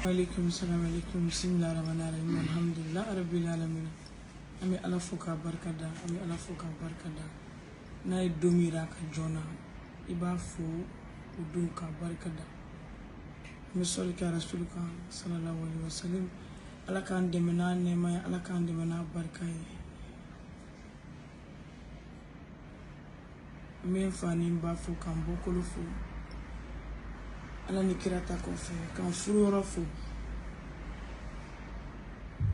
Alaikum salam alaikum bismillahirrahmanirrahim alhamdulillah rabbil alamin ami ala fuka barkada ami ala fuka barkada na domira ka jona iba fu udun ka barkada mi sol ka rasulka sallallahu alaihi wasallam ala kan demena nema ala kan demena barkai mi fani ba fu kan bokolo fu ala ni kirata ko fe kan furo fu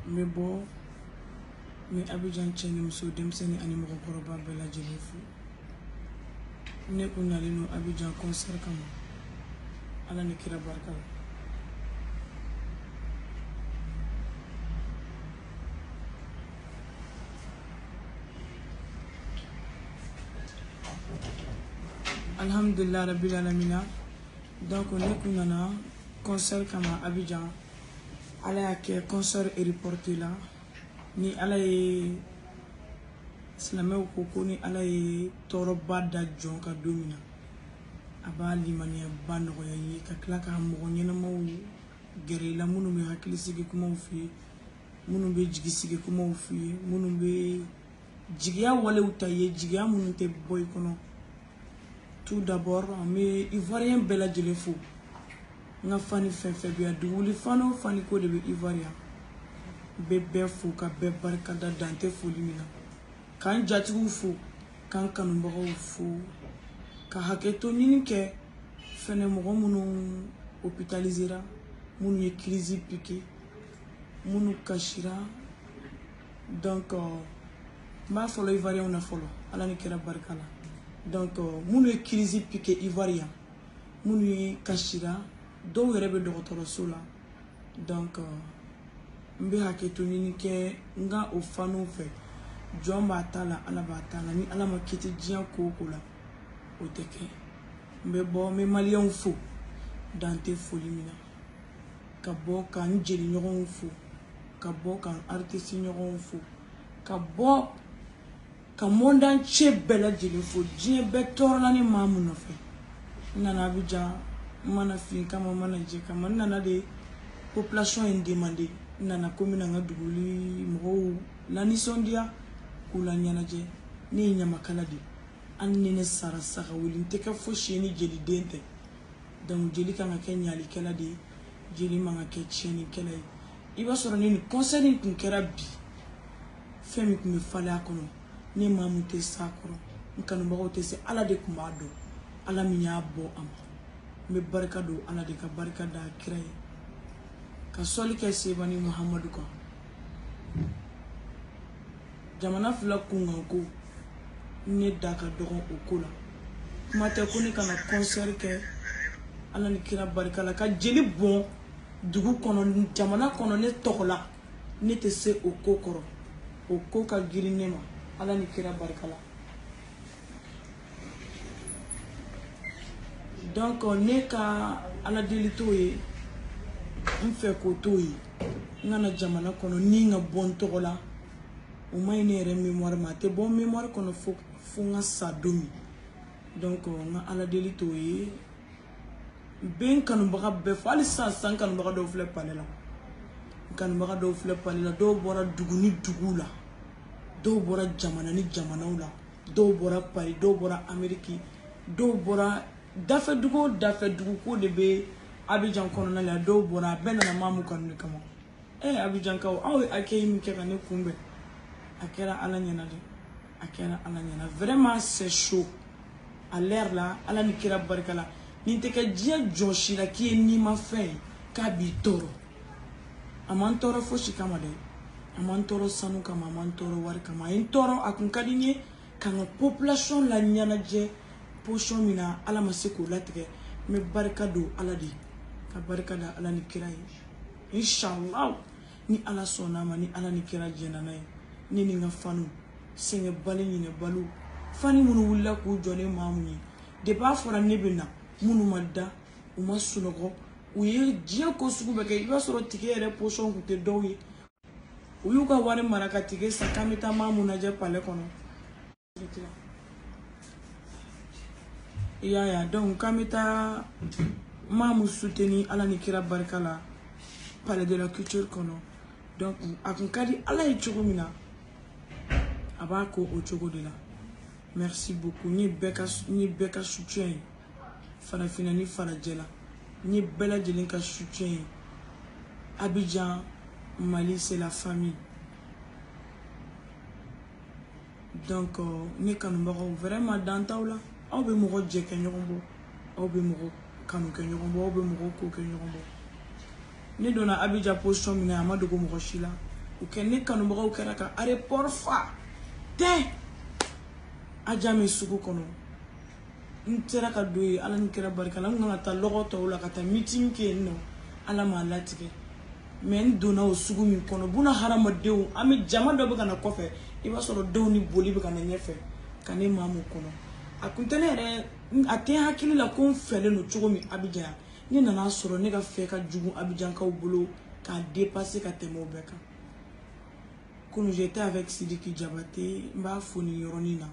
me bo mi Abidjan cheni muso demseni ani mo koroba bela jelefu ne kunali no Abidjan concert kama ala ni kira barka alhamdulillah rabbil alamin. Donc on est kunana concert kama Abidjan ala ke concert est reporté là ni ala ye silamɛw ko ko ni ala ye tɔɔrɔba da jɔn ka don min na a b'a limaniyaba nɔgɔya ye ka tila ka mɔgɔ ɲɛnamaw gɛrɛ i la minnu bɛ hakilisigi kumaw f'i ye minnu bɛ jigisigi kumaw f'i ye minnu bɛ jigiya walew ta i ye jigiya minnu tɛ bɔ i kɔnɔ. Tout d'abord an bɛ ivoirien bɛɛ lajɛlen fo n ka fani fɛn fɛn bɛ yan duguli fani o fani ko de bɛ ivoire bɛ bɛɛ fo ka bɛɛ barikada dan tɛ foli min na k'an jatigiw fo k'an kanubagaw fo ka hakɛto ɲini kɛ fɛnɛ mɔgɔ minnu hospitalisera minnu ye crise piqué minnu kasira donc n b'a fɔlɔ ivoirien na fɔlɔ ala ni kɛra barika la donc minnu ye crise piqué ivoirien minnu ye kasira dɔw yɛrɛ bɛ dɔgɔtɔrɔso la donc n bɛ hakɛto ɲini kɛ n ka o faniw fɛ jɔn b'a ta la ala b'a ta la ni ala ma kiti diɲɛ ko o ko la o tɛ kɛ n bɛ bɔ n bɛ maliyɛnw fo dan tɛ foli min na ka bɔ ka n jeliɲɔgɔnw fo ka bɔ ka n artiste ɲɔgɔnw fo ka bɔ ka monde entier bɛɛ lajɛlen fo diɲɛ bɛɛ tɔɔrɔla ni maa mun nɔfɛ n nana Abidjan n mana fin kama n mana jɛ kama n nana de population ye n demande n nana komi na n ka duguli mɔgɔw lanisɔndiya k'u la ɲɛnajɛ ne ye ɲamakala de hali ni ne sara saga wuli n tɛ kɛ fosi ye ni jeliden tɛ donc jeli kan ka kɛ ɲalikɛla de ye jeli man ka kɛ tiɲɛnikɛla ye i b'a sɔrɔ ni nin concert in tun kɛra bi fɛn min tun bɛ falen a kɔnɔ ne maa mun tɛ s'a kɔrɔ n kanubagaw tɛ se ala de tun b'a dɔn ala min y'a bɔ a ma n bɛ barika don ala de ka barika da kira ye ka sɔli kɛ sebani muhamadu kan jamana fila kunkan ko ne da ka dɔgɔn o ko la kuma tɛ ko ne kana concert kɛ ala ni kira barika la ka jeli bɔn dugu kɔnɔ jamana kɔnɔ ne tɔgɔ la ne tɛ se o ko kɔrɔ o ko ka girin ne ma ala ni kira barika la donc ne ka ala deli t'o ye n fɛ k'o t'o ye n kana jamana kɔnɔ ni n ka bɔ n tɔgɔ la o ma ɲi ne yɛrɛ mémoire ma a tɛ bɔ mémoire kɔnɔ fo n ka sa don min donc n ka ala deli t'o ye n bɛ n kanubaga bɛɛ fo hali sisan kanubaga dɔw filɛ palais la n kanubaga dɔw filɛ palais la dɔw bɔra dugu ni duguw la dɔw bɔra jamana ni jamanaw la dɔw bɔra Paris dɔw bɔra Amérique dɔw bɔra dafɛ dugu o dafɛ dugu ko de bɛ Abidjan kɔnɔna la dɔw bɔra a bɛɛ nana maamu kanu de kama Abidjan kaw aw ye accueil min kɛ ka ne kunbɛn a kɛra ala ɲɛna de a kɛra ala ɲɛna vraiment c'est chaud à l'air la ala ni kira barika la nin tɛ kɛ diɲɛ jɔsi la k'i ye nimafɛn ye k'a b'i tɔɔrɔ a man tɔɔrɔ fosi kama dɛ a man tɔɔrɔ sanu kama a man tɔɔrɔ wari kama a ye n tɔɔrɔ a kun ka di n ye ka n ka population la ɲɛnajɛ position min na ala ma se k'o latigɛ n bɛ barika don ala de ka barika da ala ni kira ye inshallah ni ala sɔnna ma ni ala ni kira jɛna n'a ye ne ni n ka faniw sɛgɛn bali ɲinɛ balo fani minnu wulila k'u jɔ ne maa mun ye depuis a fɔra ne bɛ na minnu ma da u ma sunɔgɔ u ye diɲɛ ko sugu bɛɛ kɛ i b'a sɔrɔ tige yɛrɛ position tun tɛ dɔw ye u y'u ka wari mara ka tige san k'an bɛ taa maa mun lajɛ palais kɔnɔ i y'a ye donc k'an bɛ taa maa mun soutenir ala ni kira barika la palais de la culture kɔnɔ donc a kun ka di ala ye cogo min na a b'a ko o cogo de la merci beaucoup n ye bɛɛ ka soutien ye farafinna ni farajɛ la n ye bɛɛ lajɛlen ka soutien ye Abidjan Mali c'est la famille donc ne kanubagaw vraiment dantaw la aw bɛ mɔgɔ jɛ kɛ ɲɔgɔn bɔ aw bɛ mɔgɔ kanu kɛ ɲɔgɔn bɔ aw bɛ mɔgɔ ko kɛ ɲɔgɔn bɔ ne donna Abidjan position min na a ma dogo mɔgɔ si la o kɛ ne kanubagaw kɛra ka aéroport fa tɛ Adjamé sugu kɔnɔ n sera ka don yen ala ni kɛra barika la n kan ka taa lɔgɔ tɔw la ka taa meeting kɛ yen nɔ ala m'a latigɛ mais n donna o sugu min kɔnɔ buna hadamadenw an bɛ jama dɔ bɛ ka na kɔfɛ i b'a sɔrɔ denw ni boli bɛ ka na ɲɛfɛ ka ne maa mun kɔnɔ a kun tɛ ne yɛrɛ a tɛ n hakili la ko n fɛlen don cogo min Abidjan ne nana sɔrɔ ne ka fɛ ka jugu Abidjankaw bolo k'a dépasser ka tɛmɛ o bɛɛ kan quand j'étais avec Sidiki Diabaté n b'a fo nin yɔrɔnin na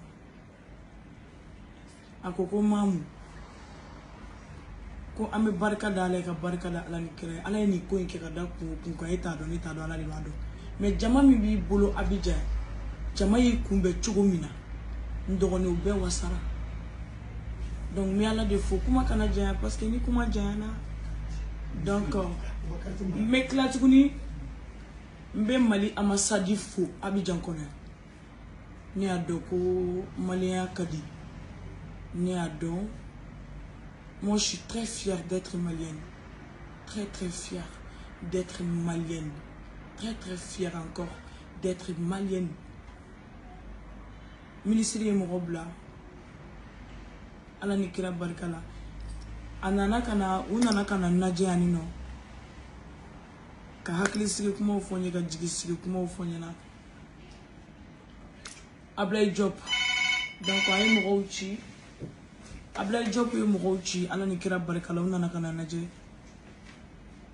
a ko maamu ko an bɛ barika da ala ye ka barika da ala ni kira ala ye nin ko in kɛ ka da kun kan e t'a dɔn ne t'a dɔn ala de b'a dɔn mais jama min b'i bolo Abidjan jama y'i kunbɛn cogo min na n dɔgɔninw bɛɛ wasara donc n bɛ ala de fo kuma kana janya parce que ni kuma janyana donc n bɛ tila tuguni n bɛ Mali ambassade fo Abidjan kɔnɔ ne y'a dɔn ko maliyɛnya ka di ne y'a dɔn. Moi, je suis très fière d'être malienne. Très, très fière d'être malienne. Très, très fière encore d'être malienne. Ministre de Morobla, ala ni kira barkala. Anana kana, unana kana naje anino. Ka hakili sigi kuma ufonye, ka jigi sigi kuma ufonye na. Ablaye Diop. Donc, ayi moko uchi. Ablaye Diop ye mɔgɔw ci ala ni kira barika la u nana ka na lajɛ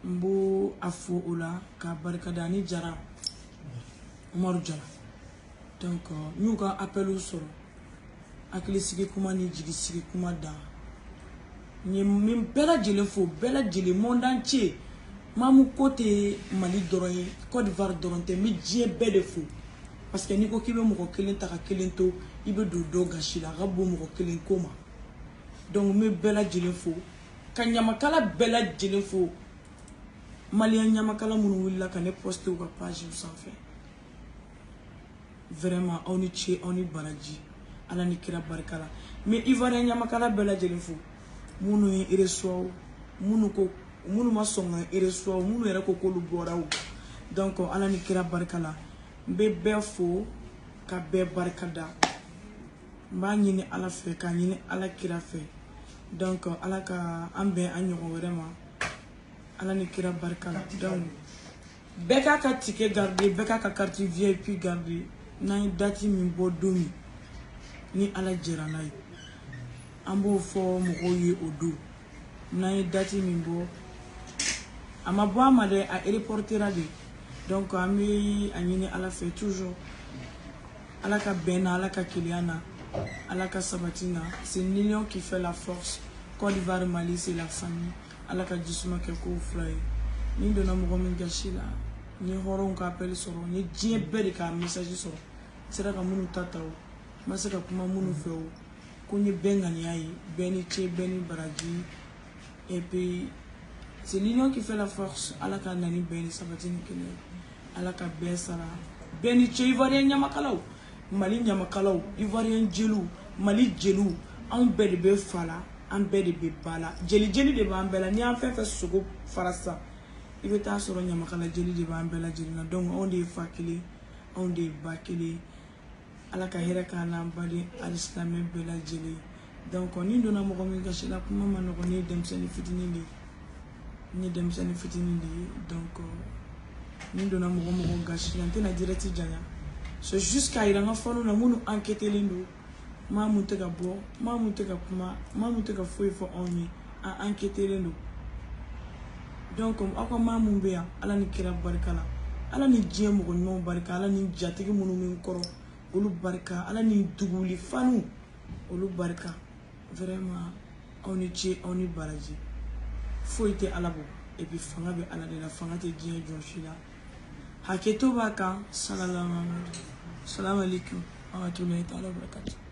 n b'o a fo o la k'a barika da ani Jara Umaru Jara donc n y'u ka appeliw sɔrɔ hakilisigi kuma ni jigisigi kuma da n ye n bɛɛ lajɛlen fo bɛɛ lajɛlen monde entier Mamou ko tɛ Mali dɔrɔn ye Côte d'Ivoire dɔrɔn tɛ n bɛ diɲɛ bɛɛ de fo parce que n'i ko k'i bɛ mɔgɔ kelen ta ka kelen to i bɛ don dɔ gasi la a ka bon mɔgɔ kelen ko ma. Donc me bɛɛ lajɛlen fo ka ɲamakala bɛɛ lajɛlen fo maliyɛn ɲamakala minnu wulila ka ne poster u ka page sanfɛ vraiment aw ni ce aw ni baraji ala ni kira barika la mais ivoirien ɲamakala bɛɛ lajɛlen fo minnu ye reçoit minnu ma sɔn ka reçoit minnu yɛrɛ ko k'olu bɔra o donc ala ni kira barika la n bɛ bɛɛ fo ka bɛɛ barika da n b'a ɲini ala fɛ k'a ɲini ala kira fɛ donc ala ka an bɛn an ɲɔgɔn wɛrɛ ma ala ni kira barika la donc bɛɛ k'a ka ticket garder bɛɛ k'a ka carte VIP garder n'an ye date min bɔ don min ni ala jɛra n'a ye an b'o fɔ mɔgɔw ye o don n'an ye date min bɔ a ma bɔ a ma dɛ a reportera de donc an bɛ a ɲini ala fɛ toujours ala ka bɛn na ala ka keleya na ala ka sabati na c'est l'union qui fait la force Côte d'Ivoire Mali c'est la famille ala ka jisuma kɛ ko fila ye ni donna mɔgɔ min gasi la n ye hɔrɔnw ka appel sɔrɔ n ye diɲɛ bɛɛ de ka message sɔrɔ n sera ka minnu ta ta o n ma se ka kuma minnu fɛ o ko n ye bɛɛ ŋaniya ye bɛɛ ni ce bɛɛ ni baraji et puis c'est l'union qui fait la force ala ka na ni bɛɛ ni sabati ni kelen ala ka bɛɛ sara bɛɛ ni ce ivoirien ɲamakalaw Mali ɲamakalaw ivoirien jeliw Mali jeliw anw bɛɛ de bɛ fa la an bɛɛ de bɛ ba la jeli de b'an bɛɛ la ni an fɛn fɛn sogo fara sisan i bɛ taa sɔrɔ ɲamakala jeli de b'an bɛɛ lajɛlen na donc anw de ye fa kelen anw de ye ba kelen ala ka hɛrɛ k'an n'an baden alisilamɛ bɛɛ lajɛlen donc ni donna mɔgɔ min gasi la kuma ma nɔgɔn ne ye denmisɛnnin fitinin de ye donc ni donna mɔgɔ gasi la n tɛna direct janya c'est juste k'a yira n ka fanu na minnu enquêtelen don maa mun tɛ ka bɔ maa mun tɛ ka kuma maa mun tɛ ka foyi fɔ anw ye an enquêtelen don donc aw ka maa mun bɛ yan ala ni kira barika la ala ni diɲɛ mɔgɔ ɲumanw barika ala ni jatigi minnu min kɔrɔ olu barika ala ni duguli fanu olu barika vraiment aw ni ce aw ni baraji foyi tɛ ala bɔ et puis fanga be ala de la fanga te diɲɛ jɔsi la hakɛto b'a kan salam alaikum wa rahmatulahi ta'ala wa barakatuh